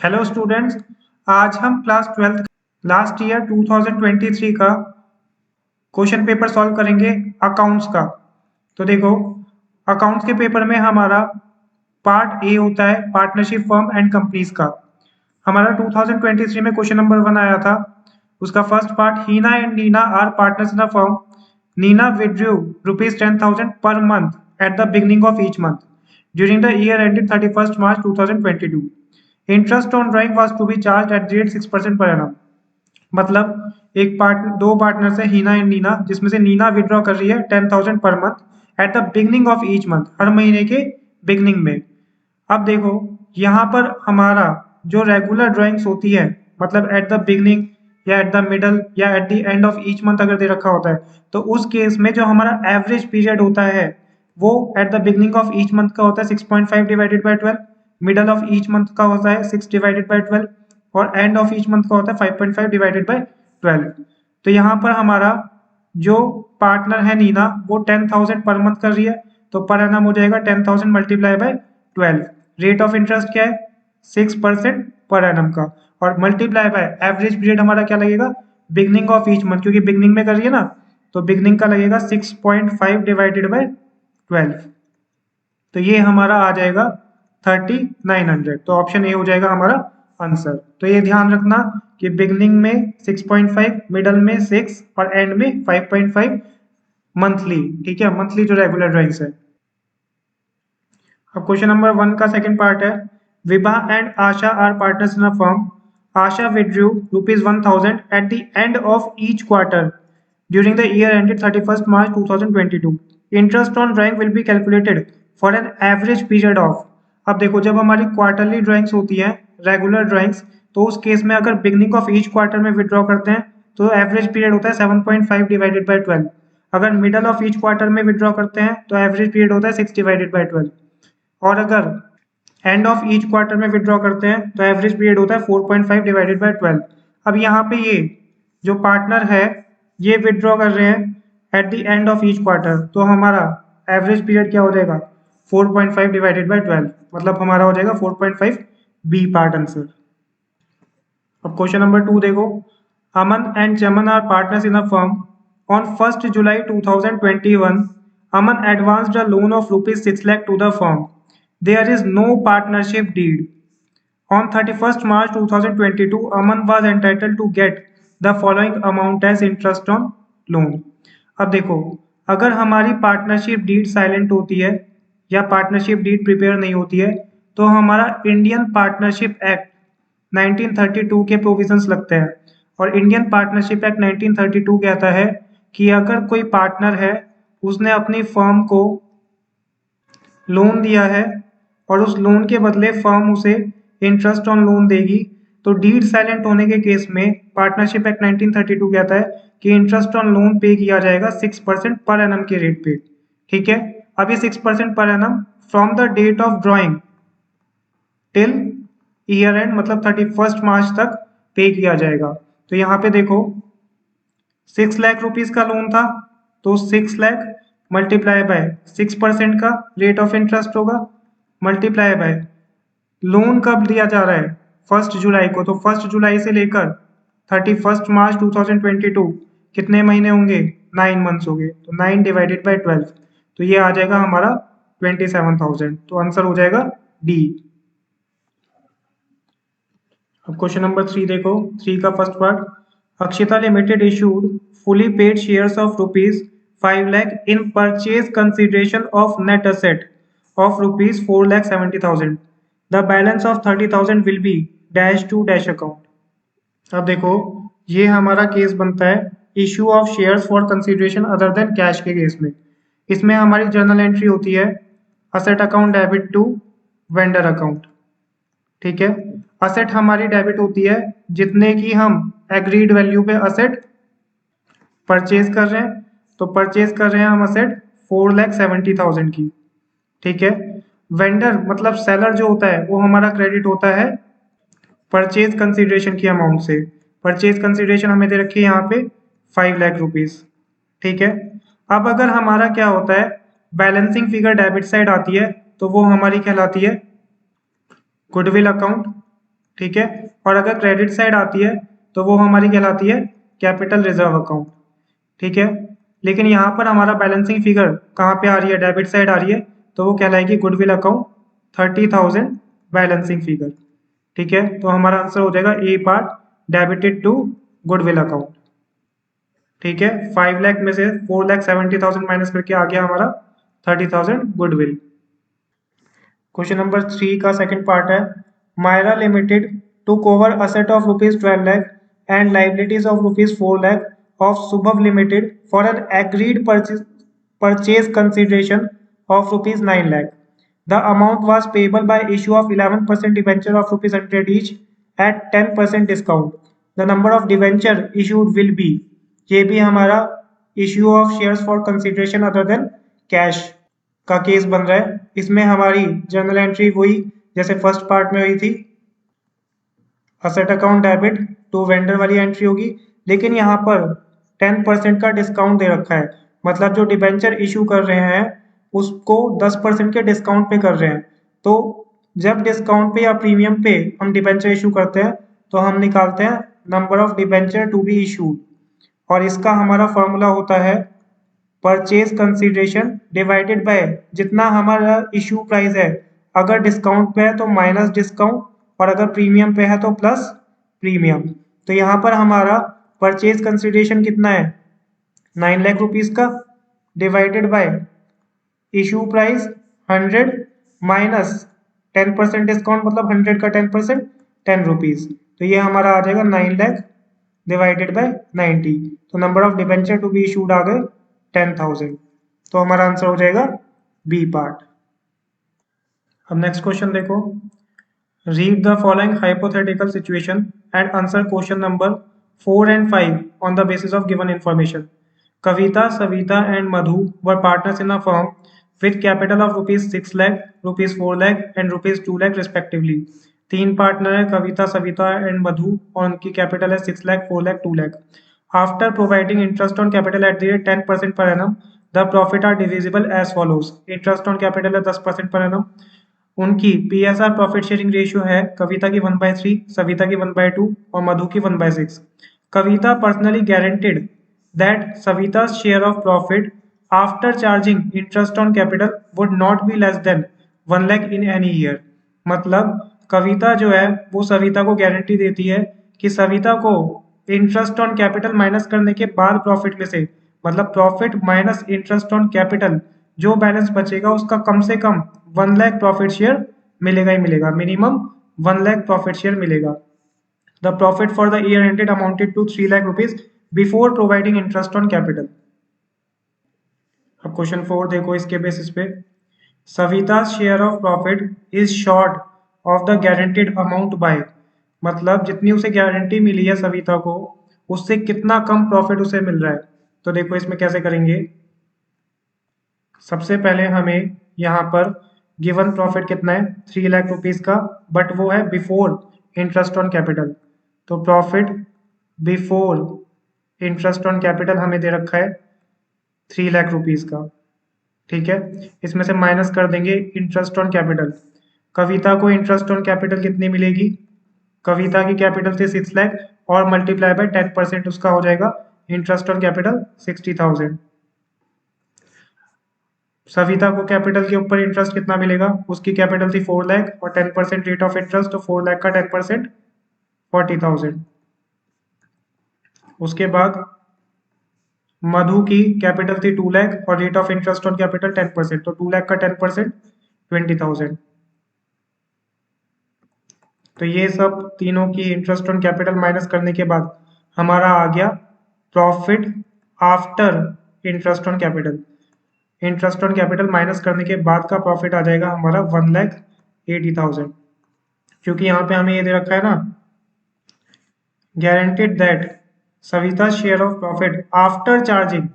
Hello students, आज हम class 12 last year 2023 का क्वेश्चन पेपर सॉल्व करेंगे अकाउंट्स का। तो देखो, अकाउंट्स के पेपर में हमारा पार्ट ए होता है पार्टनरशिप फर्म एंड कंपनीज का। हमारा 2023 में क्वेश्चन नंबर 1 आया था। उसका first part, Heena and Nina are partners in a firm. Nina withdrew ₹10,000 per month at the beginning of each month during the year ended 31st March 2022. Interest on drawing was to be charged at the rate 6% per annum. मतलब दो partner है हीना and Neena, जिसमें से Neena withdraw कर रही है 10,000 per month at the beginning of each month, हर महीने के बिगनिंग में। अब देखो, यहाँ पर हमारा जो रेगुलर ड्राइंग्स होती है, मतलब एट द बिगनिंग या एट द मिडल या at the end of each month अगर दे रखा होता है, तो उस केस में जो हमारा एवरेज पीरियड होता है वो eight the beginning of each month का होता है 6.5 divided by 12, middle of each month का होता है 6 डिवाइडेड बाय 12 और एंड ऑफ ईच मंथ का होता है 5.5 डिवाइडेड बाय 12। तो यहाँ पर हमारा जो पार्टनर है नीना, वो 10,000 पर मंथ कर रही है, तो पर एनम हो जाएगा 10,000 multiply by 12। Rate of interest क्या है? 6% पर एनम का, और मल्टीप्लाई बाय एवरेज पीरियड हमारा क्या लगेगा? बिगनिंग ऑफ ईच मंथ, क्योंकि बिगनिंग में कर रही है ना, तो बिगनिंग का लगेगा 6.5 डिवाइडेड बाय 12। तो ये हमारा आ जाएगा 3900। तो ऑप्शन ए हो जाएगा हमारा आंसर। तो ये ध्यान रखना कि बिगनिंग में 6.5, मिडल में 6 और एंड में 5.5 मंथली। ठीक है, मंथली जो रेगुलर ड्राइंग्स है। अब क्वेश्चन नंबर 1 का सेकंड पार्ट है, Vibha and Asha are partners in a firm. Asha withdrew ₹1,000 at the end of each quarter during the year ended 31st March 2022. Interest on drawing will be calculated for an average period of। अब देखो, जब हमारी quarterly drawings होती हैं, regular drawings, तो उस case में अगर बिगनिंग ऑफ ईच क्वार्टर में विड्रॉ करते हैं तो एवरेज पीरियड होता है 7.5 डिवाइडेड बाय 12। अगर मिडल ऑफ ईच क्वार्टर में विड्रॉ करते हैं तो एवरेज पीरियड होता है 6 डिवाइडेड बाय 12, और अगर एंड ऑफ ईच क्वार्टर में विड्रॉ करते हैं तो एवरेज पीरियड होता है 4.5 डिवाइडेड बाय 12। अब यहाँ पे ये जो पार्टनर है ये विड्रॉ कर रहे हैं at the end of each quarter, तो हमारा एवरेज पीरियड क्या हो जाएगा? 4.5 डिवाइडेड बाय 12, मतलब हमारा हो जाएगा 4.5, बी पार्ट आंसर। अब क्वेश्चन नंबर 2 देखो, Aman and Chaman are partners in a firm. On 1st July 2021, Aman advanced a loan of ₹6 lakh to the firm. There is no partnership deed. On 31st March 2022, Aman was entitled to get the following amount as interest on loan. अब देखो, अगर हमारी partnership deed silent होती है या partnership deed prepare नहीं होती है, तो हमारा इंडियन पार्टनरशिप एक्ट 1932 के प्रोविजंस लगते हैं। और इंडियन पार्टनरशिप एक्ट 1932 कहता है कि अगर कोई पार्टनर है, उसने अपनी फर्म को लोन दिया है और उस लोन के बदले फर्म उसे इंटरेस्ट ऑन लोन देगी, तो डीड साइलेंट होने के केस में पार्टनरशिप एक्ट 1932 कहता है कि इंटरेस्ट ऑन लोन पे किया जाएगा 6% पर एनम के रेट पे। ठीक है, अब ये 6% पर annum from the date of drawing till year end, मतलब 31st मार्च तक पे किया जाएगा। तो यहाँ पे देखो, 6 लाख रुपीज का लोन था, तो 6 लाख मल्टीप्लाई बाय 6% का रेट ऑफ इंटरेस्ट होगा, मल्टीप्लाई बाय लोन कब दिया जा रहा है? 1 जुलाई को, तो 1 जुलाई से लेकर 31 मार्च 2022 कितने महीने होंगे? 9 मंथ्स हो गए, तो 9 डिवाइडेड बाय 12, तो ये आ जाएगा हमारा 27,000। तो आंसर हो जाएगा डी। अब क्वेश्चन नंबर 3 देखो, 3 का first part, Akshita limited issued fully paid shares of ₹5 lakh in purchase consideration of net asset of ₹4,70,000. The balance of 30,000 will be dash to dash account. अब देखो, ये हमारा केस बनता है issue of shares for consideration other than cash के case में। इसमें हमारी जर्नल एंट्री होती है asset account debit to vendor account. ठीक है, असेट हमारी डेबिट होती है जितने की हम एग्रीड वैल्यू पे असेट परचेज कर रहे हैं, तो परचेज कर रहे हैं हम असेट 4,70,000 की। ठीक है, वेंडर मतलब सेलर जो होता है वो हमारा क्रेडिट होता है परचेज कंसिडरेशन की अमाउंट से। परचेज कंसिडरेशन हमें दे रखी है यहाँ पे 5 लाख रुपीज। ठीक है, अब अगर हमारा क्या होता है, बैलेंसिंग फिगर डेबिट साइड आती है, तो वो हमारी कहलाती है गुडविल अकाउंट। ठीक है। और अगर क्रेडिट साइड आती है तो वो हमारी कहलाती है कैपिटल रिजर्व अकाउंट, ठीक है। लेकिन यहाँ पर हमारा बैलेंसिंग फिगर कहाँ पे आ रही है, डेबिट साइड आ रही है, तो वो कहलाएगी गुडविल अकाउंट 30,000 बैलेंसिंग फिगर, ठीक है। तो हमारा आंसर हो जाएगा A part, debited to goodwill account, ठीक है। 5 लाख में से 4,70,000 माइनस करके आ गया हमारा 30,000 गुडविल। क्वेश्चन नंबर 3 का सेकंड पार्ट है, Myra limited took over asset of ₹12 lakh and liabilities of ₹4 lakh of Subhav Limited for an agreed purchase consideration of ₹9 lakh. The amount was payable by issue of 11% debenture of ₹100 each at 10% discount. The number of debenture issued will be, ये भी हमारा issue of shares for consideration other than cash का case बन रहा है। इसमें हमारी journal entry वही जैसे फर्स्ट पार्ट में हुई थी, asset account debit to vendor वाली एंट्री होगी, लेकिन यहाँ पर 10% का डिस्काउंट दे रखा है, मतलब जो डिबेंचर इशू कर रहे हैं उसको 10% के डिस्काउंट पे कर रहे हैं। तो जब डिस्काउंट पे या प्रीमियम पे हम डिबेंचर इशू करते हैं तो हम निकालते हैं number of debenture to be issued, और इसका हमारा फॉर्मूला होता है परचेज कंसीडरेशन डिवाइडेड बाय जितना हमारा इशू प्राइस है, अगर डिस्काउंट पे है तो माइनस डिस्काउंट, और अगर प्रीमियम पे है तो प्लस प्रीमियम। तो यहाँ पर हमारा परचेज कंसीडरेशन कितना है, 9 लाख रुपीज का, divided by issue price 100 minus 10% discount, मतलब 100 का 10% 10 रुपीज। तो ये हमारा आ जाएगा 9 लाख डिवाइडेड बाय 90। तो number of debenture to be issued आ गए 10,000। तो हमारा आंसर हो जाएगा बी पार्ट। अब नेक्स्ट क्वेश्चन देखो, read the following hypothetical situation and answer question number 4 and 5 on the basis of given information. Kavita, Savita and Madhu were partners in a firm with capital of ₹6 lakh, ₹4 lakh and ₹2 lakh respectively. तीन partner है कविता, Savita and मधु, और उनकी capital है 6 lakh, 4 lakh, 2 lakh. After providing interest on capital at the rate 10% per annum, the profit are divisible as follows. Interest on capital है 10% per annum. उनकी PSR profit sharing ratio है कविता की 1/3, सविता की 1/2 और मधु की 1/6। Kavita personally guaranteed that Savita share of profit after charging interest on capital would not be less than 1 lakh in any year. मतलब कविता जो है वो सविता को गारंटी देती है कि सविता को इंटरेस्ट ऑन कैपिटल माइनस करने के बाद प्रॉफिट में से, मतलब profit minus interest on capital, जो बैलेंस बचेगा उसका कम से कम 1 लाख प्रॉफिट शेयर मिलेगा ही मिलेगा, मिनिमम 1 लाख प्रॉफिट शेयर मिलेगा। The profit for the year ended amounted to 3 lakh rupees before providing interest on capital. अब क्वेश्चन 4 देखो, इसके बेसिस पे Savita share of profit is short of the guaranteed amount by, मतलब जितनी उसे गारंटी मिली है सविता को उससे कितना कम प्रॉफिट उसे मिल रहा है। तो देखो इसमें कैसे करेंगे, सबसे पहले हमें यहाँ पर गिवन प्रॉफिट कितना है 3 लाख रुपीज का, बट वो है बिफोर इंटरेस्ट ऑन कैपिटल। तो profit before interest on capital हमें दे रखा है 3 लाख रुपीज का, ठीक है। इसमें से माइनस कर देंगे इंटरेस्ट ऑन कैपिटल। कविता को इंटरेस्ट ऑन कैपिटल कितनी मिलेगी, कविता की कैपिटल थी 6 लाख और मल्टीप्लाई बाय 10% उसका हो जाएगा इंटरेस्ट ऑन कैपिटल 60,000। सविता को कैपिटल के ऊपर इंटरेस्ट कितना मिलेगा, उसकी कैपिटल थी 4 लाख और 10% रेट ऑफ इंटरेस्ट, तो 4 लाख का 10% 40,000। उसके बाद मधु की कैपिटल थी 2 लाख और rate of interest on capital 10%, तो 2 लाख का 10% 20,000। तो ये सब तीनों की इंटरेस्ट ऑन कैपिटल माइनस करने के बाद हमारा आ गया profit after interest on capital. Interest on capital minus करने के बाद का प्रॉफिट आ जाएगा हमारा 1,80,000, क्योंकि यहाँ पे हमें ये दे रखा है ना guaranteed that Savita share of profit after charging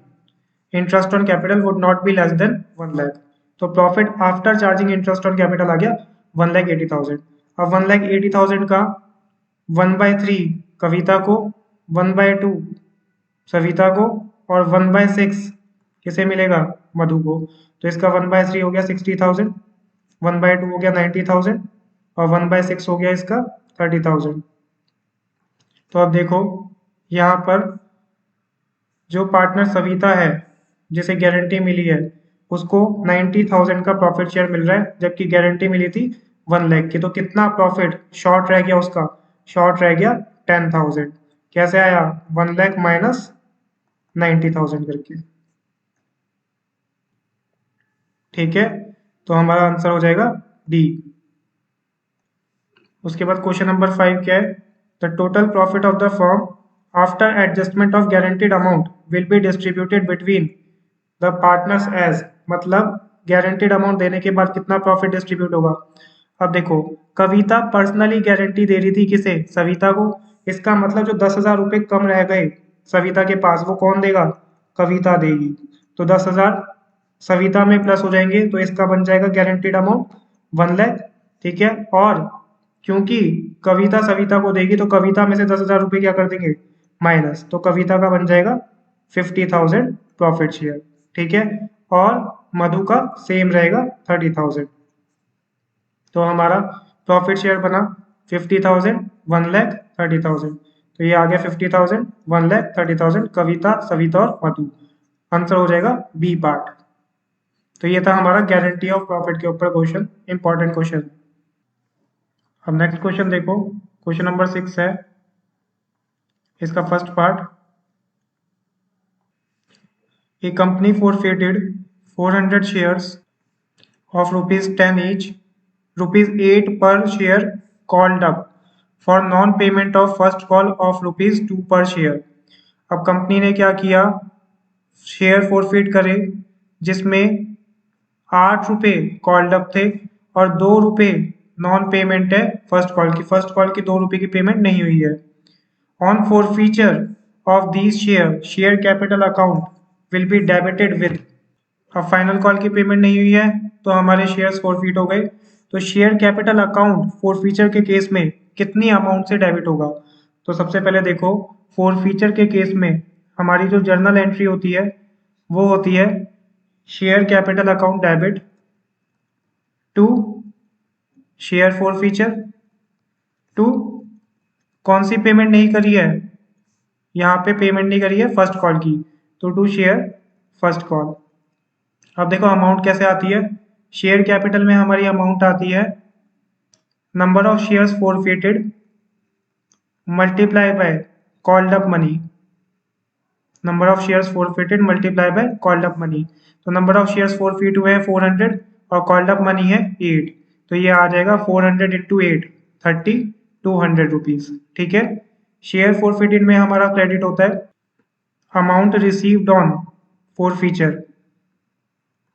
interest on capital would not be less than 1 lakh. तो profit after charging interest on capital आ गया 1,80,000। अब 1,80,000 का 1/3 कविता को, 1/2 सविता को और 1/6 किसे मिलेगा, मधु को। तो इसका 1/3 हो गया 60,000, 1/2 हो गया 90,000 और 1/6 हो गया इसका 30,000। तो अब देखो यहाँ पर जो पार्टनर सविता है जिसे गारंटी मिली है उसको 90,000 का प्रॉफिट शेयर मिल रहा है, जबकि गारंटी मिली थी 1 लाख की। तो कितना प्रॉफिट शॉर्ट रह गया उसका? शॉर्ट रह गया 10,000। कैसे आया? 1 लाख माइनस 90,000 करके। ठीक है, तो हमारा आंसर हो जाएगा डी। उसके बाद क्वेश्चन नंबर 5 क्या है? The total profit of the firm after adjustment of guaranteed amount will be distributed between the partners as. मतलब गारंटीड अमाउंट देने के बाद कितना प्रॉफिट डिस्ट्रीब्यूट होगा? अब देखो, कविता पर्सनली गारंटी दे रही थी किसे? सविता को। इसका मतलब जो 10,000 रुपये कम रह गए सविता के पास वो कौन देगा? कविता देगी। तो 10,000 सविता में प्लस हो जाएंगे तो इसका बन जाएगा गारंटीड अमाउंट 1 लाख। ठीक है, और क्योंकि कविता सविता को देगी तो कविता में से 10,000 रुपये क्या कर देंगे? माइनस। तो कविता का बन जाएगा 50,000 प्रॉफिट शेयर। ठीक है, और मधु का सेम रहेगा 30,000। तो हमारा प्रॉफिट शेयर बना 50,000, 1 लाख, 30,000। तो ये आ गया 50,000, 1 लाख, 30,000 कविता, सविता और मधु। आंसर हो जाएगा बी पार्ट। तो ये था हमारा गारंटी ऑफ प्रॉफिट के ऊपर क्वेश्चन, इंपॉर्टेंट क्वेश्चन। अब नेक्स्ट क्वेश्चन देखो, क्वेश्चन नंबर 6 है इसका first part. A company forfeited 400 shares of rupees 10 each, rupees 8 per share called up for non-payment of first call of rupees 2 per share। अब company ने क्या किया? Share forfeit करे जिसमें 8 रुपये कॉल्ड अप थे और 2 रुपये नॉन पेमेंट है फर्स्ट कॉल की। फर्स्ट कॉल की 2 रुपये की पेमेंट नहीं हुई है। On forfeiture of these share capital account will be debited with। अब फाइनल कॉल की पेमेंट नहीं हुई है तो हमारे शेयर्स फोरफिट हो गए। तो शेयर कैपिटल अकाउंट फोरफीचर के केस में कितनी अमाउंट से डेबिट होगा? तो सबसे पहले देखो, फोरफीचर के केस में हमारी जो जर्नल एंट्री होती है वो होती है share capital account debit to share forfeiture to कौन सी पेमेंट नहीं करी है? यहाँ पे पेमेंट नहीं करी है फर्स्ट कॉल की, तो टू शेयर फर्स्ट कॉल। अब देखो अमाउंट कैसे आती है। शेयर कैपिटल में हमारी अमाउंट आती है number of shares forfeited multiply by called up money. Number of shares forfeited multiply by called up money. तो नंबर ऑफ शेयर्स फोरफिट हुए हैं 400 और कॉल्ड अप मनी है 8। तो ये आ जाएगा 400 इंटू 8, 200 रुपीज। ठीक है, शेयर फोरफिटेड में हमारा क्रेडिट होता है अमाउंट रिसीव्ड ऑन फोरफीचर।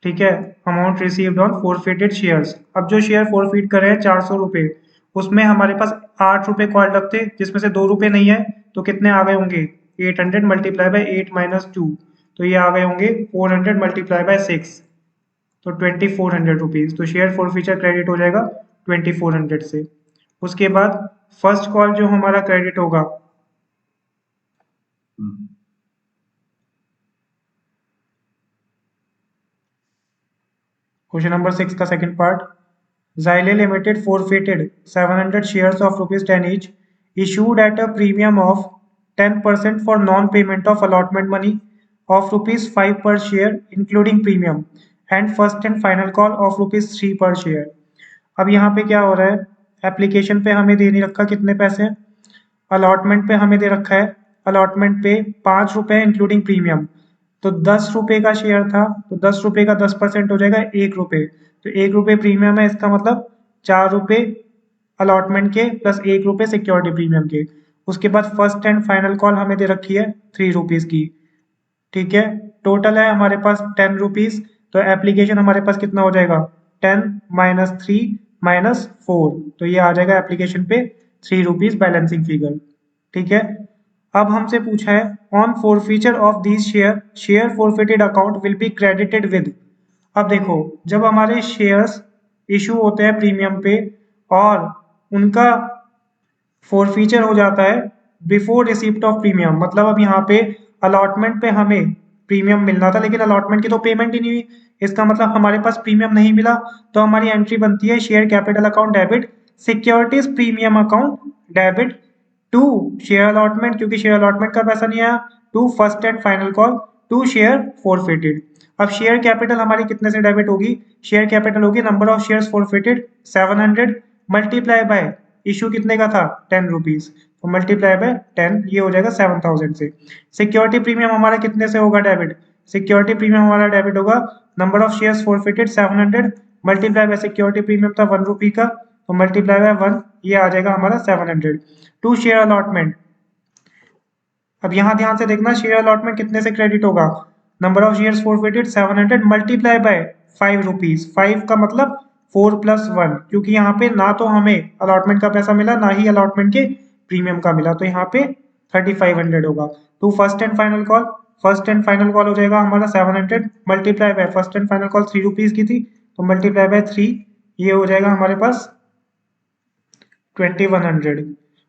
ठीक है, amount received on forfeited shares. अब जो शेयर फोरफिट कर रहे हैं 400 रुपये, उसमें हमारे पास 8 रुपये कॉल्ड अप थे जिसमें से 2 रुपये नहीं है, तो कितने आ गए होंगे? 800 मल्टीप्लाई बाय 8 माइनस 2, तो ये आ गए होंगे 400 मल्टीप्लाई बाय 6, तो 2400 रुपीज। तो शेयर फोरफीचर क्रेडिट हो जाएगा 2400 से। उसके बाद फर्स्ट कॉल जो हमारा क्रेडिट होगा क्वेश्चन नंबर 6 का second part. Xylem Limited forfeited 700 shares of rupees 10 each, issued at a premium of 10% for non-payment of allotment money of rupees 5 per share, including premium, and first and final call of rupees 3 per share। अब यहाँ पे क्या हो रहा है? Application पे हमें दे नहीं रखा कितने पैसे, अलॉटमेंट पे हमें दे रखा है अलॉटमेंट पे 5 रुपये इंक्लूडिंग प्रीमियम। तो 10 रुपये का शेयर था तो 10 रुपये का 10% हो जाएगा 1 रुपये। तो 1 रुपये प्रीमियम है, इसका मतलब 4 रुपये अलॉटमेंट के प्लस 1 रुपये सिक्योरिटी प्रीमियम के। उसके बाद फर्स्ट एंड फाइनल कॉल हमें दे रखी है 3 रुपीज़ की। ठीक है, टोटल है हमारे पास 10 रुपीज़। तो एप्लीकेशन हमारे पास कितना हो जाएगा? 10 माइनस 3 माइनस 4, तो ये आ जाएगा एप्लीकेशन पे 3 रुपीज़ बैलेंसिंग फिगर। ठीक है, अब हमसे पूछा है on forfeiture of this share forfeited account will be credited with. अब देखो, जब हमारे शेयर्स इशू होते हैं प्रीमियम पे और उनका फोरफीचर हो जाता है बिफोर रिसिप्ट ऑफ प्रीमियम, मतलब अब यहाँ पे अलॉटमेंट पे हमें प्रीमियम मिलना था लेकिन अलॉटमेंट की तो पेमेंट ही नहीं हुई, इसका मतलब हमारे पास प्रीमियम नहीं मिला। तो हमारी एंट्री बनती है share capital account debit securities premium account debit to share allotment, क्योंकि शेयर अलॉटमेंट का पैसा नहीं आया, to first and final call, to share forfeited. अब शेयर कैपिटल हमारी कितने से डेबिट होगी? शेयर कैपिटल होगी number of shares forfeited 700 multiply by issue कितने का था 10 रुपीज, तो मल्टीप्लाई बाय 10 ये हो जाएगा 7000 से। सिक्योरिटी प्रीमियम हमारा कितने से होगा डेबिट? सिक्योरिटी प्रीमियम हमारा डेबिट होगा number of shares forfeited 700 multiply bye security premium था 1 रुपी का, तो मल्टीप्लाई बाय 1 ये आ जाएगा हमारा 700 टू शेयर अलॉटमेंट। अब यहाँ ध्यान से देखना शेयर अलॉटमेंट कितने से क्रेडिट होगा? Number of shares forfeited 700 multiply bye 5 rupees, 5 का मतलब 4 प्लस 1, क्योंकि यहाँ पे ना तो हमें अलॉटमेंट का पैसा मिला ना ही अलॉटमेंट के प्रीमियम का मिला, तो यहाँ पे 3500 होगा। तो first and final call, first and final call हो जाएगा हमारा 700 multiply by first and final call 3 rupees की थी, तो मल्टीप्लाई बाय 3 ये हो जाएगा हमारे पास 2100।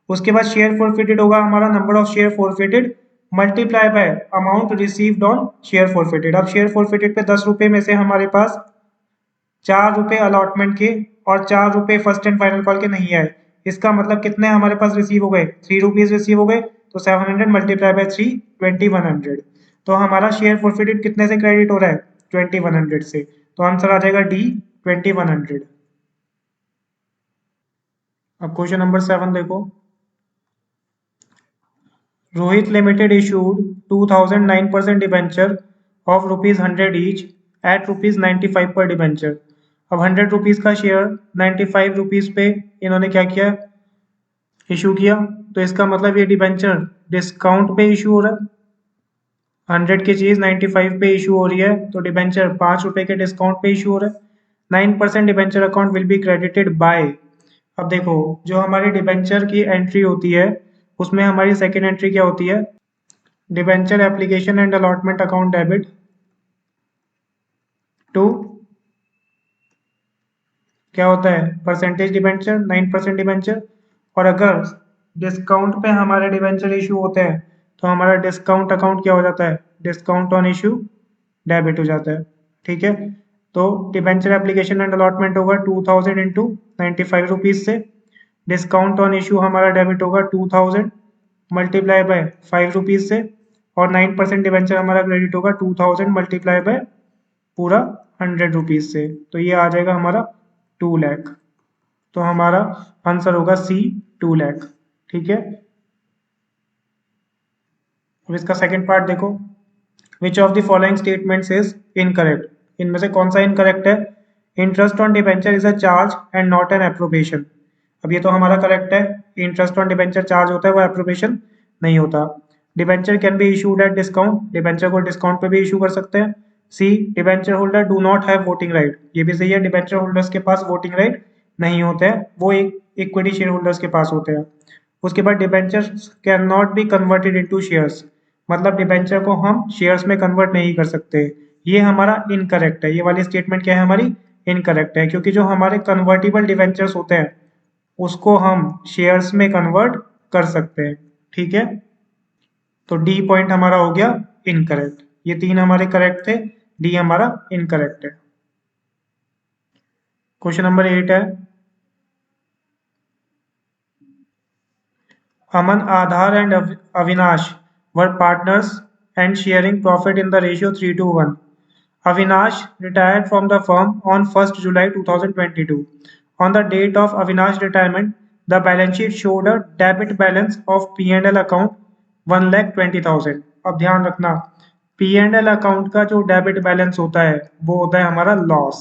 उसके बाद शेयर फॉरफिटेड होगा हमारा number of share forfeited multiply by amount received on share forfeited. अब शेयर फॉरफिटेड पे 10 रुपए में से हमारे पास 4 रुपए अलॉटमेंट के और 4 रुपए फर्स्ट एंड फाइनल कॉल के नहीं आए, इसका मतलब कितने हमारे पास रिसीव हो गए? 3 रुपीज रिसीव हो गए, तो 700 मल्टीप्लाई बाय 3 2100। तो हमारा शेयर फॉरफिटेड कितने से क्रेडिट हो रहा है? 2100 से, तो आंसर आ जाएगा डी 2100। अब क्वेश्चन नंबर 7 देखो। Rohit Limited issued 2009% debenture of ₹100 each at ₹95 per debenture. अब 100 रुपीज का शेयर 95 रुपीज पे इन्होंने क्या किया? इशू किया, तो इसका मतलब ये डिबेंचर डिस्काउंट पे इशू हो रहा है। 100 की चीज 95 पे इशू हो रही है, तो डिबेंचर 5 रुपए के डिस्काउंट पे इशू हो रहा है। 9% debenture account will be credited bye. अब देखो जो हमारी डिबेंचर की एंट्री होती है उसमें हमारी सेकेंड एंट्री क्या होती है? Debenture application and allotment account debit to क्या होता है? Percentage debenture 9% debenture. और अगर डिस्काउंट पे हमारे डिबेंचर इशू होते हैं तो हमारा डिस्काउंट अकाउंट क्या हो जाता है? डिस्काउंट ऑन इशू डेबिट हो जाता है। ठीक है, तो डिबेंचर एप्लीकेशन एंड अलॉटमेंट होगा 2000 इंटू 95 रुपीज से, डिस्काउंट ऑन इशू हमारा डेबिट होगा 2000 मल्टीप्लाई बाय 5 रुपीज से, और 9% डिबेंचर हमारा क्रेडिट होगा 2000 मल्टीप्लाई बाय पूरा 100 रुपीज से, तो ये आ जाएगा हमारा 2 लाख। तो हमारा आंसर होगा सी 2 लाख। ठीक है, अब इसका सेकंड पार्ट देखो। विच of the following statements is incorrect? इनमें से कौन सा इनकरेक्ट है? Interest on debenture is a charge and not an appropriation. अब ये तो हमारा करेक्ट है, इंटरेस्ट ऑन डिबेंचर चार्ज होता है, वो एप्रोप्रिएशन नहीं होता। Debenture can be issued at discount, debenture को डिस्काउंट पे भी इशू कर सकते हैं। C debenture holder do not have voting right, ये भी सही है, डिबेंचर होल्डर्स के पास वोटिंग राइट नहीं होते हैं, वो एक इक्विटी शेयर होल्डर्स के पास होते हैं। उसके बाद debenture can not be converted into shares, मतलब डिबेंचर को हम शेयर्स में कन्वर्ट नहीं कर सकते, ये हमारा इनकरेक्ट है। ये वाली स्टेटमेंट क्या है हमारी? इनकरेक्ट है, क्योंकि जो हमारे कन्वर्टिबल डिबेंचर्स होते हैं उसको हम शेयर्स में कन्वर्ट कर सकते हैं। ठीक है, तो डी पॉइंट हमारा हो गया इनकरेक्ट। ये 3 हमारे करेक्ट थे, डी हमारा इनकरेक्ट है। क्वेश्चन नंबर 8 है, Aman, Aadhar and Avinash were partners and sharing profit in the ratio 3:1. Avinash retired from the firm on 1st July 2022. On the date of Avinash retirement, the balance sheet showed a debit balance of P&L account 1,20,000. अब ध्यान रखना P&L account का जो debit balance होता है वो होता है हमारा लॉस।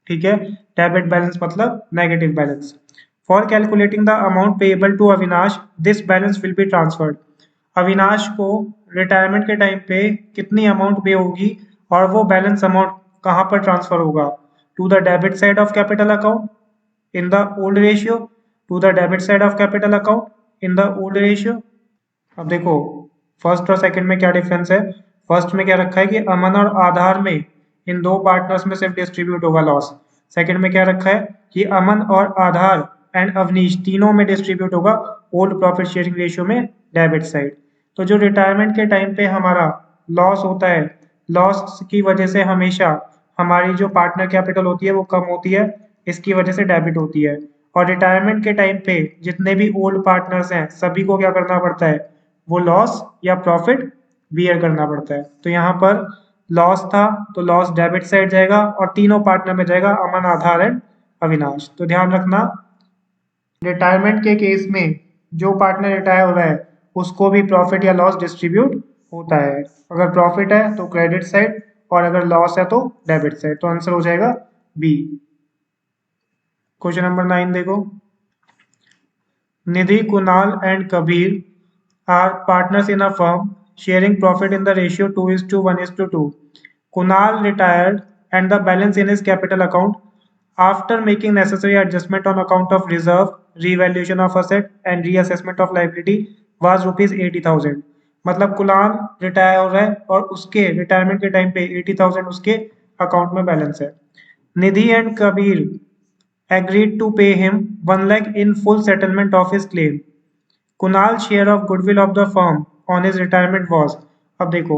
ठीक है, डेबिट बैलेंस मतलब negative balance. For calculating the amount payable to Avinash, this balance will be transferred. Avinash को रिटायरमेंट के टाइम पे कितनी अमाउंट पे होगी और वो बैलेंस अमाउंट कहाँ पर ट्रांसफर होगा? To the debit side of capital account in the old ratio, to the debit side of capital account in the old ratio. अब देखो फर्स्ट और सेकंड में क्या डिफरेंस है। फर्स्ट में क्या रखा है कि अमन और आधार में इन 2 पार्टनर्स में सिर्फ डिस्ट्रीब्यूट होगा लॉस। सेकंड में क्या रखा है कि अमन और आधार एंड अवनीश तीनों में डिस्ट्रीब्यूट होगा ओल्ड प्रॉफिट शेयरिंग रेशियो में डेबिट साइड। तो जो रिटायरमेंट के टाइम पे हमारा लॉस होता है, लॉस की वजह से हमेशा हमारी जो पार्टनर कैपिटल होती है वो कम होती है, इसकी वजह से डेबिट होती है। और रिटायरमेंट के टाइम पे जितने भी ओल्ड पार्टनर्स हैं सभी को क्या करना पड़ता है, वो लॉस या प्रॉफिट बियर करना पड़ता है। तो यहाँ पर लॉस था तो लॉस डेबिट साइड जाएगा और तीनों पार्टनर में जाएगा अमन, आधार एंड अविनाश। तो ध्यान रखना रिटायरमेंट के केस में जो पार्टनर रिटायर हो रहा है उसको भी प्रॉफिट या लॉस डिस्ट्रीब्यूट होता है। अगर प्रॉफिट है तो क्रेडिट साइड और अगर लॉस है तो डेबिट साइड। तो आंसर हो जाएगा बी। क्वेश्चन नंबर 9 देखो। Nidhi, Kunal and Kabir are partners in a firm sharing profit in the ratio 2:1:2. Kunal retired and the balance in his capital account after making necessary adjustment on account of reserve, revaluation of asset and reassessment of liability was rupees 80,000। मतलब Kunal retire हो रहा है और उसके retirement के time पे 80,000 उसके account में बैलेंस है। Nidhi and Kabir agreed to pay him 1 lakh in full settlement of his claim। Kunal share of goodwill of the firm on his retirement was, अब देखो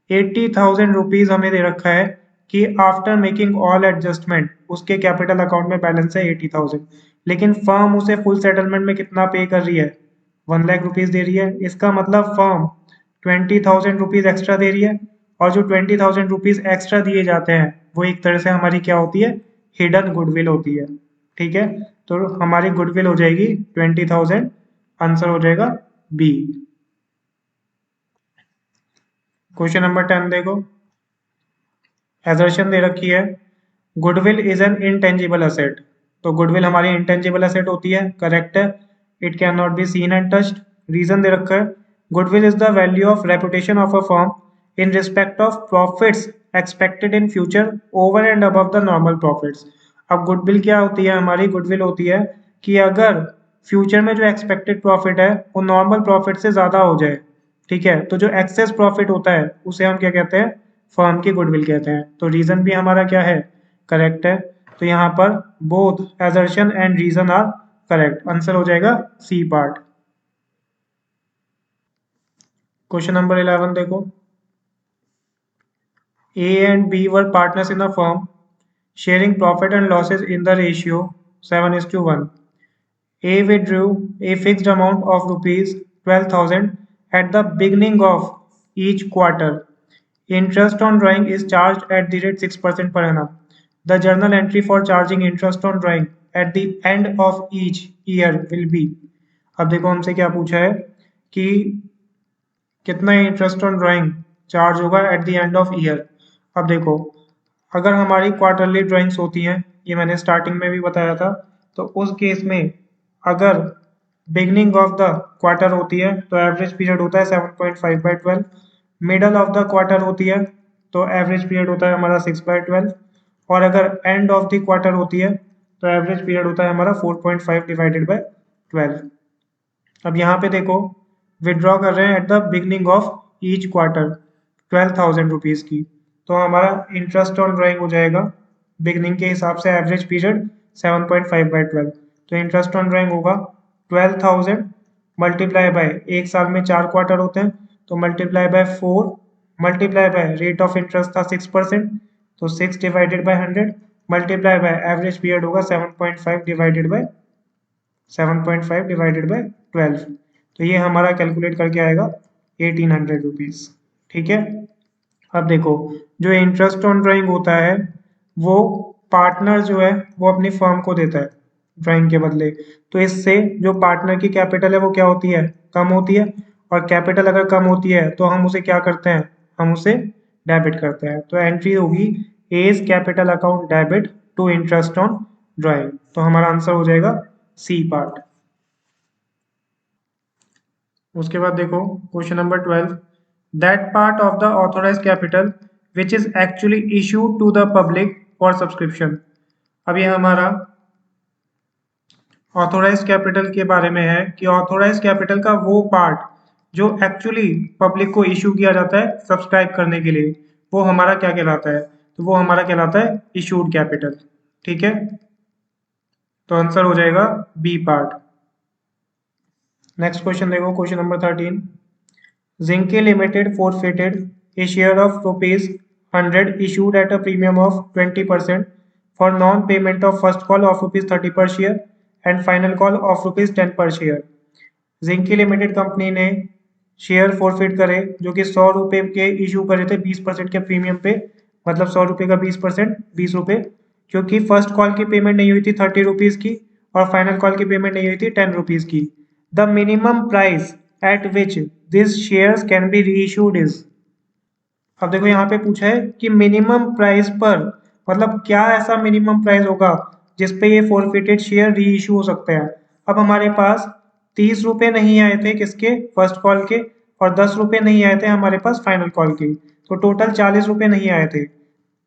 80,000 रुपीज हमें दे रखा है कि आफ्टर मेकिंग ऑल एडजस्टमेंट उसके कैपिटल अकाउंट में बैलेंस है 80,000, लेकिन फर्म उसे फुल सेटलमेंट में कितना पे कर रही है, 1 लाख रुपीज दे रही है। इसका मतलब फर्म 20,000 रुपीज एक्स्ट्रा दे रही है और जो 20,000 रुपीज एक्स्ट्रा दिए जाते हैं वो एक तरह से हमारी क्या होती है, हिडन गुडविल होती है। ठीक है, तो हमारी गुडविल हो जाएगी 20,000। आंसर हो जाएगा बी। क्वेश्चन नंबर 10 देखो। एजर्शन दे रखी है goodwill is an intangible asset. तो गुडविल हमारी इंटेंजिबल असेट होती है, करेक्ट है। It can not be seen and touched. Reason दे रखा है goodwill is the value of reputation of a firm in respect of profits expected in future over and above the normal profits. अब goodwill क्या होती है, हमारी goodwill होती है कि अगर फ्यूचर में जो एक्सपेक्टेड प्रॉफिट है वो नॉर्मल प्रॉफिट से ज़्यादा हो जाए, ठीक है, तो जो एक्सेस प्रॉफिट होता है उसे हम क्या कहते हैं, फर्म की गुडविल कहते हैं। तो रीजन भी हमारा क्या है, करेक्ट है। तो यहाँ पर both assertion and reason are correct. Answer हो जाएगा सी पार्ट। क्वेश्चन नंबर 11 देखो। A and B were partners in a firm sharing profit and losses in the ratio 7:1। A withdrew a fixed amount of rupees 12,000 at the beginning of each quarter. Interest on drawing is charged at the rate 6% per annum. The journal entry for charging interest on drawing at the end of each year will be। अब देखो हमसे क्या पूछा है कि कितना interest on drawing charge होगा at the end of year. अब देखो अगर हमारी क्वार्टरली ड्राइंग्स होती हैं, ये मैंने स्टार्टिंग में भी बताया था, तो उस केस में अगर बिगनिंग ऑफ द क्वार्टर होती है तो एवरेज पीरियड होता है 7.5/12। मिडल ऑफ द क्वार्टर होती है तो एवरेज पीरियड होता है हमारा 6/12। और अगर एंड ऑफ द क्वार्टर होती है तो एवरेज पीरियड होता है हमारा 4.5/12। अब यहाँ पे देखो विड्रॉ कर रहे हैं eight the beginning of each quarter 12,000 rupees की, तो हमारा इंटरेस्ट ऑन ड्राइंग हो जाएगा बिगनिंग के हिसाब से एवरेज पीरियड 7.5/12। तो इंटरेस्ट ऑन ड्राइंग होगा 12,000 मल्टीप्लाई बाय, एक साल में 4 क्वार्टर होते हैं तो multiply by 4 multiply by rate of interest था 6%, तो 6 divided by 100 multiply by average period होगा 7.5 डिवाइडेड बाय 12। तो ये हमारा कैलकुलेट करके आएगा 1800 रुपीज़। ठीक है, अब देखो जो इंटरेस्ट ऑन ड्राइंग होता है वो पार्टनर जो है वो अपनी फर्म को देता है ड्राइंग के बदले। तो इससे जो पार्टनर की कैपिटल है वो क्या होती है, कम होती है। और कैपिटल अगर कम होती है तो हम उसे क्या करते हैं, हम उसे डेबिट करते हैं। तो एंट्री होगी as capital account debit to interest on drawing. तो हमारा आंसर हो जाएगा सी पार्ट। उसके बाद देखो question number 12। That part of the authorise capital which is actually issued to the public for subscription. अब ये हमारा ऑथोराइज कैपिटल के बारे में है कि ऑथोराइज कैपिटल का वो पार्ट जो एक्चुअली पब्लिक को इशू किया जाता है सब्सक्राइब करने के लिए, वो हमारा क्या कहलाता है, तो वो हमारा कहलाता है इशूड कैपिटल। ठीक है, तो आंसर हो जाएगा बी पार्ट। नेक्स्ट क्वेश्चन देखो, question number 13। Zinke Limited forfeited a share of rupees 100 issued at a premium of 20% for non-payment of first call of rupees 30 per share and final call of ₹10 पर share. जिंकी limited company ने share forfeit करे जो कि 100 रुपए के issue करे थे 20% के प्रीमियम पे, मतलब 100 रुपए का 20%, 20 रुपए, क्योंकि फर्स्ट कॉल की पेमेंट नहीं हुई थी 30 रुपीज की और फाइनल कॉल की पेमेंट नहीं हुई थी 10 रुपीज की। The minimum price at which this shares can be reissued is. अब देखो यहाँ पे पूछा है कि मिनिमम प्राइस पर, मतलब क्या ऐसा मिनिमम प्राइस होगा जिसपे ये फॉरफिटेड शेयर री इशू हो सकते हैं। अब हमारे पास 30 रुपए नहीं आए थे किसके, फर्स्ट कॉल के, और 10 रुपए नहीं आए थे हमारे पास फाइनल कॉल के, तो टोटल 40 रुपए नहीं आए थे।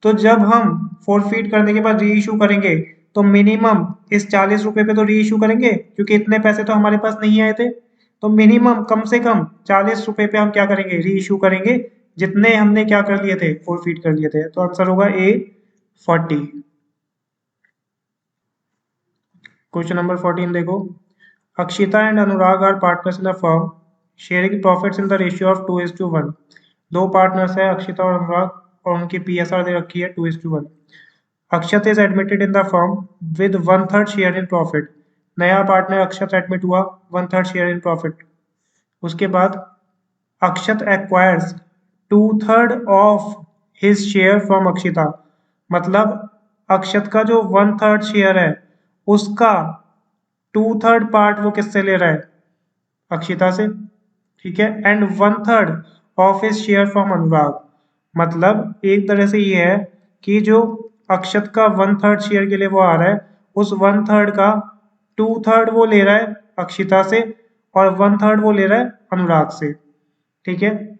तो जब हम फॉरफिट करने के बाद री इशू करेंगे तो मिनिमम इस 40 रुपए पे तो री इशू करेंगे क्योंकि इतने पैसे तो हमारे पास नहीं आए थे। तो मिनिमम कम से कम 40 रुपए पे हम क्या करेंगे, री इशू करेंगे, जितने हमने क्या कर लिए थे, फॉरफिट कर लिए थे। तो आंसर होगा ए 40। क्वेश्चन नंबर 14 देखो। Akshita and Anurag are partners in the firm sharing profits in the ratio of 2:1। दो पार्टनर्स है अक्षिता और अनुराग और उनकी पीएसआर दे रखी है 2:1। Akshat is admitted in the firm with 1/3 share in profit. नया पार्टनर अक्षत एडमिट हुआ 1/3 शेयर इन प्रॉफिट। उसके बाद Akshat acquires 2/3 of his share from Akshita, मतलब अक्षत का जो 1/3 शेयर है उसका 2/3 पार्ट वो किससे ले रहा है, अक्षिता से, ठीक है। And 1/3 of his share from Anurag, मतलब एक तरह से ये है कि जो अक्षत का 1/3 शेयर के लिए वो आ रहा है उस 1/3 का 2/3 वो ले रहा है अक्षिता से और 1/3 वो ले रहा है अनुराग से, ठीक है।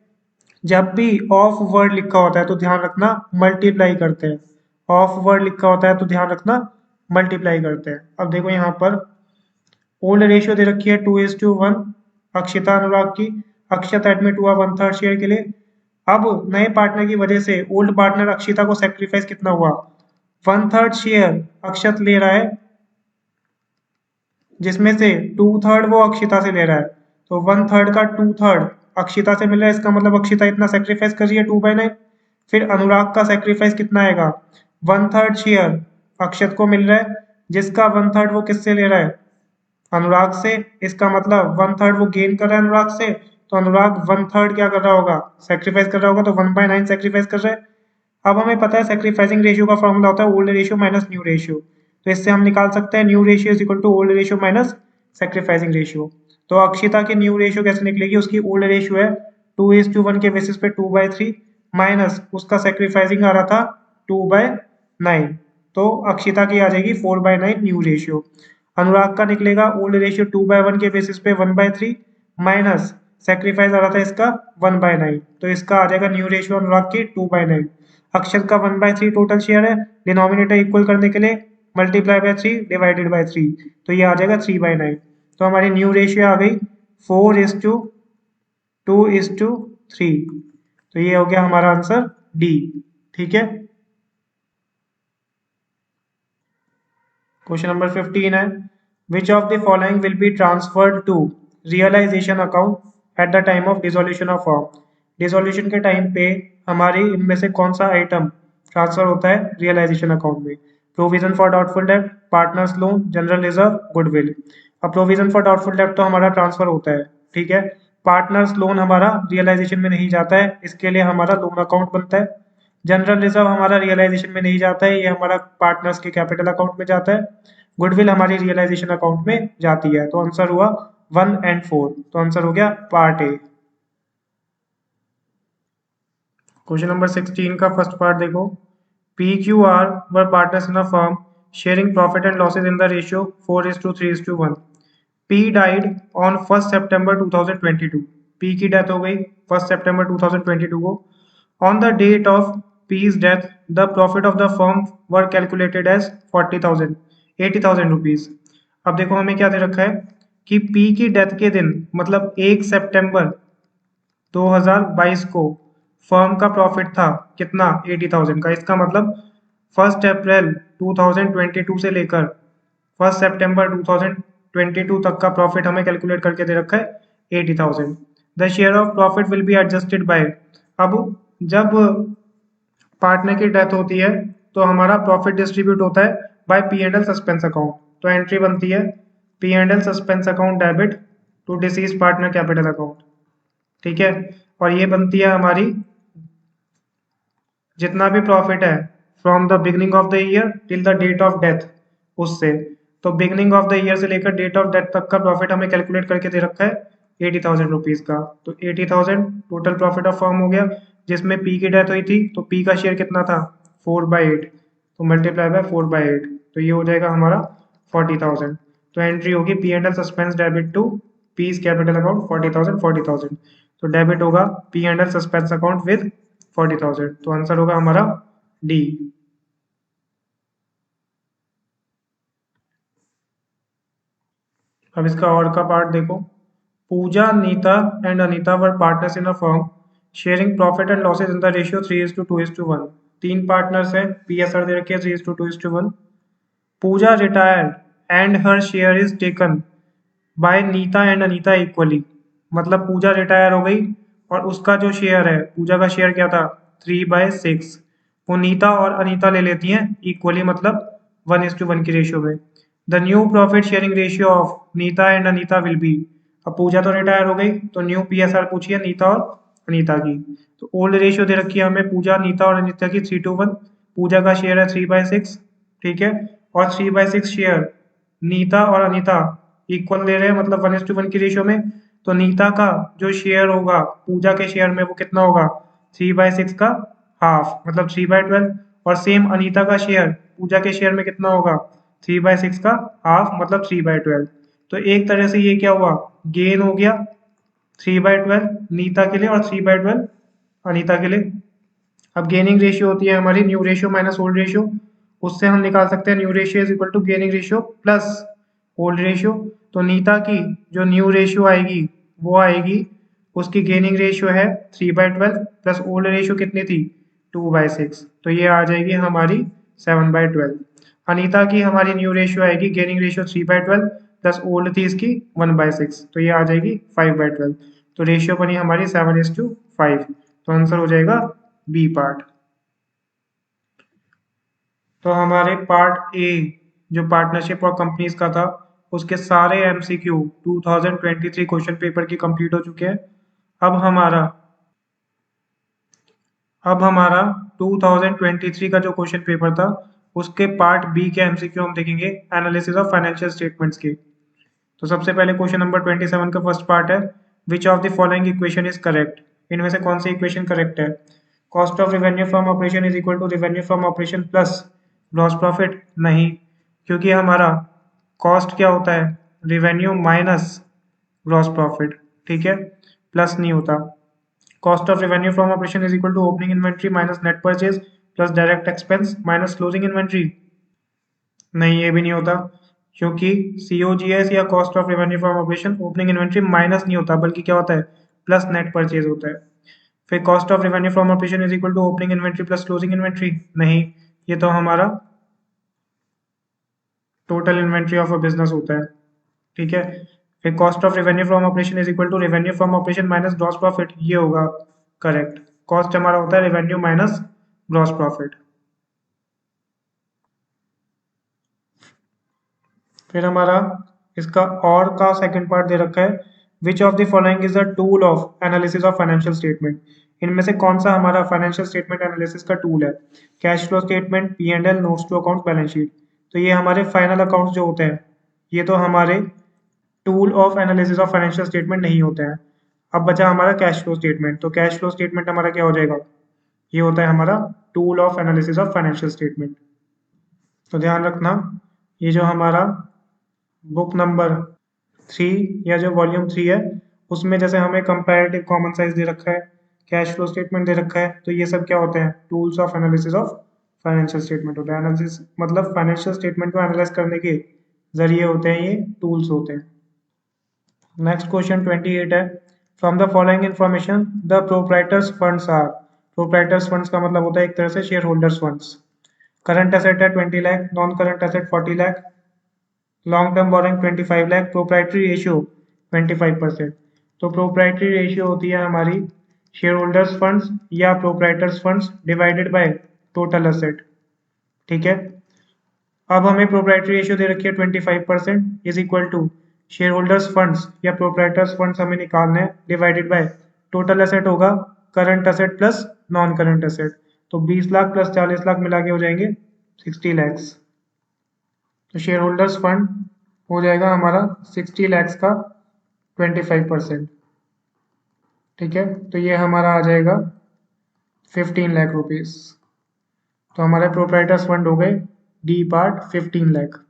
जब भी ऑफ वर्ड लिखा होता है तो ध्यान रखना मल्टीप्लाई करते हैं, ऑफ वर्ड लिखा होता है तो ध्यान रखना मल्टीप्लाई करते हैं। अब देखो यहाँ पर ओल्ड रेशियो दे रखी है 2:1 अक्षिता अनुराग की। अक्षत एडमिट हुआ 1/3 शेयर के लिए। अब नए पार्टनर की वजह से ओल्ड पार्टनर अक्षिता को सेक्रीफाइस कितना हुआ, 1/3 शेयर अक्षत ले रहा है जिसमें से 2/3 वो अक्षिता से ले रहा है, तो 1/3 का 2/3 अक्षिता से मिल रहा है, इसका मतलब अक्षिता इतना सेक्रीफाइस कर रही है 2/9। फिर अनुराग का सेक्रीफाइस कितना आएगा, 1/3 शेयर अक्षत को मिल रहा है जिसका 1/3 वो किससे ले रहा है, अनुराग से, इसका मतलब 1/3 वो गेन कर रहा है अनुराग से, तो अनुराग 1/3 क्या कर रहा होगा, सेक्रीफाइस कर रहा होगा, तो 1/9 सेक्रीफाइस कर रहा है। अब हमें पता है सेक्रीफाइसिंग रेशियो का फॉर्मूला होता है old ratio minus new ratio, तो इससे हम निकाल सकते हैं new ratio is equal to old ratio minus sacrificing ratio. तो अक्षिता की न्यू रेशियो कैसे निकलेगी, उसकी ओल्ड रेशियो है 2:1 के बेसिस पे 2/3 माइनस उसका सेक्रीफाइसिंग आ रहा था 2/9, तो अक्षिता की आ जाएगी 4/9 न्यू रेशियो। अनुराग का निकलेगा ओल्ड रेशियो 2/1 के बेसिस पे 1/3 माइनस सेक्रीफाइस आ रहा था इसका 1/9, तो इसका आ जाएगा न्यू रेशियो अनुराग की 2/9। अक्षर का 1/3 टोटल शेयर है, डिनोमिनेटर इक्वल करने के लिए मल्टीप्लाई बाय 3 डिवाइडेड बाय 3, तो ये आ जाएगा 3/9। तो हमारी न्यू रेशियो आ गई 4:2:3, तो ये हो गया हमारा आंसर डी, ठीक है। क्वेश्चन नंबर 15 है which of the following will be transferred to realisation account at the time of dissolution of form. Dissolution के टाइम पे हमारे इनमें से कौन सा आइटम ट्रांसफर होता है रियलाइजेशन अकाउंट में। प्रोविजन फॉर डाउटफुल डेब्ट, partners loan, general reserve, goodwill. अब प्रोविजन फॉर डाउटफुल डेब्ट तो हमारा ट्रांसफर होता है, ठीक है। पार्टनर्स लोन हमारा रियलाइजेशन में नहीं जाता है, इसके लिए हमारा लोन अकाउंट बनता है। जनरल रिजर्व हमारा रियलाइजेशन में नहीं जाता है, ये हमारा पार्टनर्स के कैपिटल अकाउंट में जाता है। गुडविल हमारी रियलाइजेशन अकाउंट में जाती है। तो आंसर हुआ 1 एंड 4, तो आंसर हो गया पार्ट ए। क्वेश्चन नंबर 16 का फर्स्ट पार्ट देखो। P Q R were partners in a firm sharing profit and losses in the ratio 4:3:1। P died on 1 September 2022। P की डेथ हो गई 1 सितंबर 2022 को। On the date of P's death, the profit of the firm were calculated as 80,000 rupees. अब देखो हमें क्या दे रखा है कि P की डेथ के दिन मतलब 1 सितंबर 2022 को फर्म का प्रॉफिट था कितना 80,000 का, इसका मतलब 1 अप्रैल 2022 से लेकर 1 सितंबर 2022 तक का प्रॉफिट हमें कैलकुलेट करके दे रखा है 80,000। The share of profit will be adjusted by, अब जब पार्टनर की डेथ होती है तो हमारा प्रॉफिट डिस्ट्रीब्यूट होता है बाय P&L सस्पेंस अकाउंट। तो एंट्री बनती है P&L suspense account debit to deceased partner capital account, ठीक है। और ये बनती है हमारी जितना भी प्रॉफिट है from the beginning of the year till the date of death, उससे। तो बिगनिंग ऑफ द ईयर से लेकर डेट ऑफ डेथ तक का प्रॉफिट हमें कैलकुलेट करके दे रखा है 80,000 रुपीज का। तो 80,000 टोटल प्रॉफिट ऑफ फर्म हो गया, जिसमें पी की डेथ हुई थी तो पी का शेयर कितना था 4/8, तो मल्टीप्लाई बाय 4/8, तो ये हो जाएगा हमारा 40,000। तो एंट्री होगी P&L suspense debit to piece capital account 40,000। तो डेबिट होगा P&L सस्पेंस अकाउंट विद 40,000, तो आंसर होगा हमारा डी। अब इसका और का पार्ट देखो। Pooja, Neeta and Anita were partners in a firm sharing profit and losses in the ratio 3:2:1। तीन पार्टनर्स है, पीएसआर दे रखी है 3:2:1। Pooja retired and her share is taken by Neeta and Anita equally. मतलब पूजा रिटायर हो गई और उसका जो शेयर है, पूजा का शेयर क्या था 3/6, वो नीता और अनीता ले लेती हैं इक्वली, मतलब 1:1 की रेशियो में। The new profit sharing ratio of Neeta and Anita will be. अब पूजा तो रिटायर हो गई तो न्यू पीएसआर पूछी है नीता और अनीता की। तो ओल्ड रेशियो दे रखी है हमें पूजा, नीता और अनीता की 3:1। पूजा का शेयर है 3/6, ठीक है। और 3/6 शेयर नीता और अनीता इक्वल ले रहे हैं, मतलब 1:1 की रेशियो में। तो नीता का जो शेयर होगा पूजा के शेयर में वो कितना होगा 3/6 का हाफ, मतलब 3/12। और सेम अनीता का शेयर पूजा के शेयर में कितना होगा 3/6 का हाफ, मतलब 3/12। तो एक तरह से ये क्या हुआ, गेन हो गया 3/12 नीता के लिए और 3/12 अनीता के लिए। अब गेनिंग रेशियो होती है हमारी new ratio minus old ratio, उससे हम निकाल सकते हैं new ratio is equal to gaining ratio plus old ratio. तो नीता की जो न्यू रेशियो आएगी वो आएगी, उसकी गेनिंग रेशियो है 3/12 प्लस ओल्ड रेशियो कितनी थी 2/6, तो ये आ जाएगी हमारी 7/12। अनीता की हमारी न्यू रेशियो आएगी गेनिंग रेशियो 3/12 प्लस ओल्ड थी इसकी 1/6, तो ये आ जाएगी 5/12। तो रेशियो बनी हमारी 7:5, तो आंसर हो जाएगा बी पार्ट। तो हमारे पार्ट ए जो पार्टनरशिप और कंपनीज का था उसके सारे एमसीक्यू 2023 क्वेश्चन पेपर की कंप्लीट हो चुके हैं। अब हमारा अब हमारा 2023 का जो क्वेश्चन पेपर था उसके पार्ट बी के एमसीक्यू हम देखेंगे एनालिसिस ऑफ फाइनेंशियल स्टेटमेंट्स के। तो सबसे पहले क्वेश्चन नंबर 27 का फर्स्ट पार्ट है, which of the following equation is correct. इनमें से कौन सी इक्वेशन करेक्ट है। Cost of revenue from operation is equal to revenue from operation plus gross profit, नहीं, क्योंकि हमारा कॉस्ट क्या होता है रेवेन्यू माइनस ग्रॉस प्रॉफिट, ठीक है, प्लस नहीं होता। Cost of revenue from operation is equal to opening inventory minus net purchase plus direct expense minus closing inventory, नहीं, ये भी नहीं होता, क्योंकि सीओजीएस या cost of revenue from operation opening inventory minus नहीं होता बल्कि क्या होता है प्लस नेट परचेज होता है। फिर cost of revenue from operation is equal to opening inventory plus closing inventory, नहीं, ये तो हमारा total inventory of a business होता है, ठीक है। फिर cost of revenue from operation is equal to revenue from operation minus gross profit, ये होगा करेक्ट। कॉस्ट हमारा होता है रेवेन्यू माइनस ग्रॉस प्रॉफिट। फिर हमारा इसका और का सेकंड पार्ट दे रखा है, which of the following is a tool of analysis of financial statement. इनमें से कौन सा हमारा फाइनेंशियल स्टेटमेंट एनालिसिस का टूल है। Cash flow statement, P&L, notes to account, balance sheet. तो ये हमारे फाइनल अकाउंट्स जो होते हैं ये तो हमारे tool of analysis of financial statement नहीं होते हैं। अब बचा हमारा कैश फ्लो स्टेटमेंट, तो कैश फ्लो स्टेटमेंट हमारा क्या हो जाएगा, ये होता है हमारा tool of analysis of financial statement. तो ध्यान रखना ये जो हमारा बुक नंबर 3 या जो वॉल्यूम 3 है उसमें जैसे हमें कंपैरेटिव कॉमन साइज दे रखा है, कैश फ्लो स्टेटमेंट दे रखा है, तो ये सब क्या होते हैं tools of analysis of financial statement होता है। एनालिसिस मतलब फाइनेंशियल स्टेटमेंट को एनालाइज करने के जरिए होते हैं, ये टूल्स होते हैं। नेक्स्ट क्वेश्चन 28 है, from the following information the proprietors funds are. Proprietors funds का मतलब होता है एक तरह से share holders funds. Current asset है 20 lakh, non current asset 40 lakh, long term borrowing 25 lakh, proprietary ratio 25%। तो प्रोप्राइटरी रेशियो होती है हमारी शेयर होल्डर्स फंड्स या proprietors funds divided by total asset, ठीक है। अब हमें प्रोप्राइटरी रेशियो दे रखी है 25% is equal to share holders funds या प्रोप्राइटर्स फंड्स हमें निकालना है डिवाइडेड बाय टोटल एसेट होगा current asset plus non current asset. तो 20 लाख प्लस 40 लाख मिला के हो जाएंगे 60 लैक्स। तो शेयर होल्डर्स फंड हो जाएगा हमारा 60 लैक्स का 25%। ठीक है, तो ये हमारा आ जाएगा 15 लाख रुपीस। तो हमारे प्रोप्राइटर्स फंड हो गए डी पार्ट 15 लाख।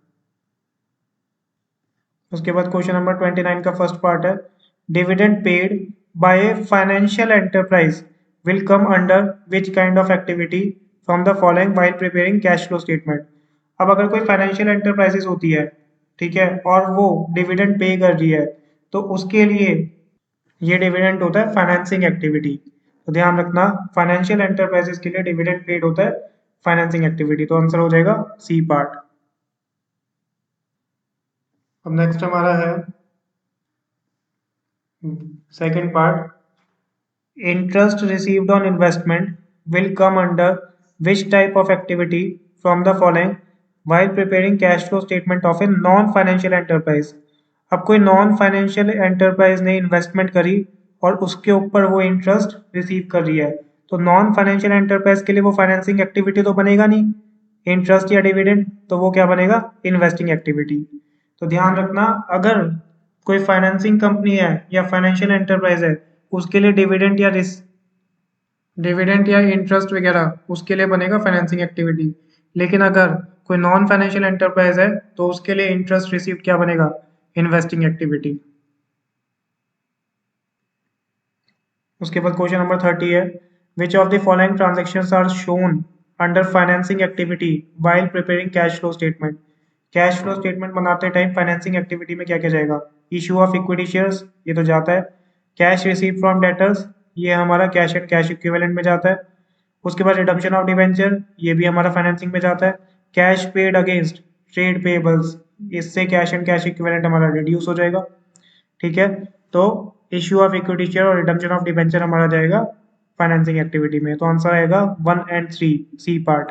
उसके बाद क्वेश्चन नंबर 29 का फर्स्ट पार्ट है dividend paid by a financial enterprise will come under which kind of activity from the following while preparing cash flow statement. अब अगर कोई फाइनेंशियल एंटरप्राइजेस होती है, ठीक है, और वो डिविडेंड पे कर रही है, तो उसके लिए ये डिविडेंड होता है फाइनेंसिंग एक्टिविटी। तो ध्यान रखना, फाइनेंशियल एंटरप्राइजेस के लिए डिविडेंड पेड होता है फाइनेंसिंग एक्टिविटी। तो आंसर हो जाएगा सी पार्ट। अब नेक्स्ट हमारा है second part interest received on investment will come under which type of activity from the following while preparing cash flow statement of a non financial enterprise. अब कोई non financial enterprise ने investment करी और उसके ऊपर वो इंटरेस्ट रिसीव कर रही है, तो नॉन फाइनेंशियल एंटरप्राइज के लिए वो फाइनेंसिंग एक्टिविटी तो बनेगा नहीं इंटरेस्ट या डिविडेंड, तो वो क्या बनेगा इन्वेस्टिंग एक्टिविटी। तो ध्यान रखना, अगर कोई फाइनेंसिंग कंपनी है या फाइनेंशियल एंटरप्राइज है उसके लिए डिविडेंड या इंटरेस्ट वगैरह उसके लिए बनेगा फाइनेंसिंग एक्टिविटी। लेकिन अगर कोई नॉन फाइनेंशियल एंटरप्राइज है तो उसके लिए इंटरेस्ट रिसीव क्या बनेगा इन्वेस्टिंग एक्टिविटी। उसके बाद क्वेश्चन नंबर 30 है which of the following transactions are shown under financing activity while preparing cash flow statement. Cash flow statement बनाते टाइम फाइनेंसिंग एक्टिविटी में क्या क्या जाएगा, इशू ऑफ इक्विटी शेयर्स ये तो जाता है, कैश रिसीव फ्रॉम डेटर्स ये हमारा कैश एंड कैश इक्विवेलेंट में जाता है, उसके बाद रिडम्पशन ऑफ डिवेंचर ये भी हमारा फाइनेंसिंग में जाता है, cash paid against trade payables इससे कैश एंड कैश इक्विवेलेंट हमारा रिड्यूस हो जाएगा। ठीक है, तो इश्यू ऑफ इक्विटी शेयर और रिडम्पशन ऑफ डिबेंचर हमारा जाएगा फाइनेंसिंग एक्टिविटी में। तो आंसर आएगा 1 एंड 3 सी पार्ट।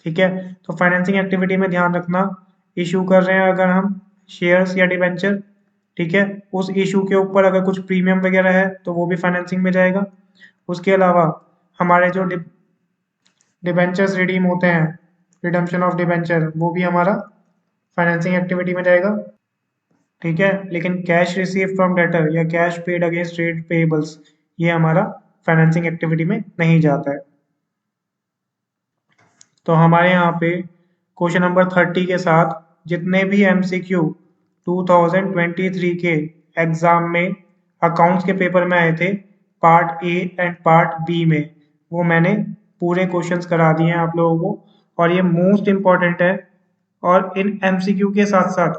ठीक है, तो फाइनेंसिंग एक्टिविटी में ध्यान रखना, इशू कर रहे हैं अगर हम शेयर्स या डिबेंचर, ठीक है, उस इशू के ऊपर अगर कुछ प्रीमियम वगैरह है तो वो भी फाइनेंसिंग में जाएगा। उसके अलावा हमारे जो डिबेंचर्स रिडीम होते हैं रिडम्पशन ऑफ डिबेंचर वो भी हमारा फाइनेंसिंग एक्टिविटी में जाएगा। ठीक है, लेकिन कैश रिसीव फ्रॉम डेटर या cash paid against trade payables ये हमारा फाइनेंसिंग एक्टिविटी में नहीं जाता है। तो हमारे यहाँ पे क्वेश्चन नंबर 30 के साथ जितने भी एमसीक्यू 2023 के एग्जाम में अकाउंट्स के पेपर में आए थे part A and part B में, वो मैंने पूरे क्वेश्चंस करा दिए हैं आप लोगों को और ये मोस्ट इम्पॉर्टेंट है। और इन एमसीक्यू के साथ साथ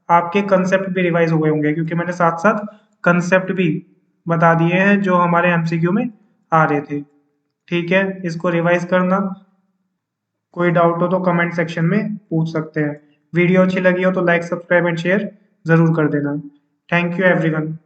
आपके कंसेप्ट भी रिवाइज हो गए होंगे क्योंकि मैंने साथ साथ कंसेप्ट भी बता दिए हैं जो हमारे एमसीक्यू में आ रहे थे। ठीक है, इसको रिवाइज करना, कोई डाउट हो तो कमेंट सेक्शन में पूछ सकते हैं। वीडियो अच्छी लगी हो तो लाइक सब्सक्राइब एंड शेयर जरूर कर देना। Thank you everyone.